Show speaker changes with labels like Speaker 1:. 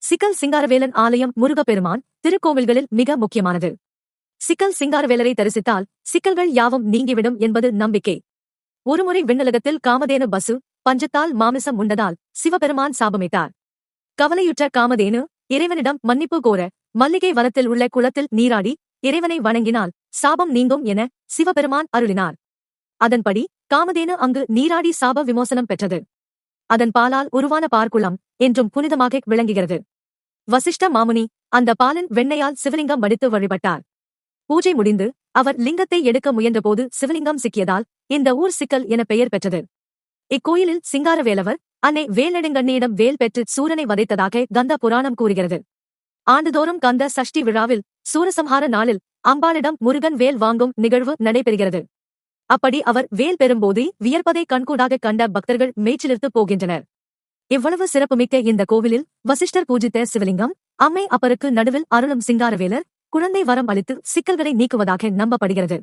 Speaker 1: சிக்கல் சிங்காரவேலன் ஆலயம் முருகப்பெருமான் திருக்கோவில்களில் மிக முக்கியமானது. சிக்கல் சிங்காரவேலரை தரிசித்தால் சிக்கல்கள் யாவும் நீங்கிவிடும் என்பது நம்பிக்கை. ஒருமுறை விண்ணுலகத்தில் காமதேனு பசு பஞ்சத்தால் மாமிசம் உண்டதால் சிவபெருமான் சாபமிட்டார். கவலையுற்ற காமதேனு இறைவனிடம் மன்னிப்பு கோர மல்லிகை வனத்தில் உள்ள குளத்தில் நீராடி இறைவனை வணங்கினால் சாபம் நீங்கும் என சிவபெருமான் அருளினார். அதன்படி காமதேனு அங்கு நீராடி சாப விமோசனம் பெற்றது. அதன் பாலால் உருவான பார்க்குளம் என்றும் புனிதமாக விளங்குகிறது. வசிஷ்ட மாமுனி அந்த பாலின் வெண்ணையால் சிவலிங்கம் வடித்து வழிபட்டார். பூஜை முடிந்து அவர் லிங்கத்தை எடுக்க முயன்றபோது சிவலிங்கம் சிக்கியதால் இந்த ஊர் சிக்கல் என பெயர் பெற்றது. இக்கோயிலில் சிங்காரவேலவர் அன்னை வேல்நெடுங்கண்ணியிடம் வேல் பெற்று சூரனை வதைத்ததாக கந்த புராணம் கூறுகிறது. ஆண்டுதோறும் கந்த சஷ்டி விழாவில் சூரசம்ஹார நாளில் அம்பாளிடம் முருகன் வேல் வாங்கும் நிகழ்வு நடைபெறுகிறது. அப்படி அவர் வேல் பெறும்போது வியர்ப்பதை கண்கூடாக கண்ட பக்தர்கள் மெய்ச்சிலிர்த்து போகின்றனர். இவ்வளவு சிறப்புமிக்க இந்த கோவிலில் வசிஷ்டர் பூஜித்த சிவலிங்கம், அம்மை அப்பருக்கு நடுவில் அருளும் சிங்காரவேலர் குழந்தை வரம் அளித்து சிக்கல்களை நீக்குவதாக நம்பப்படுகிறது.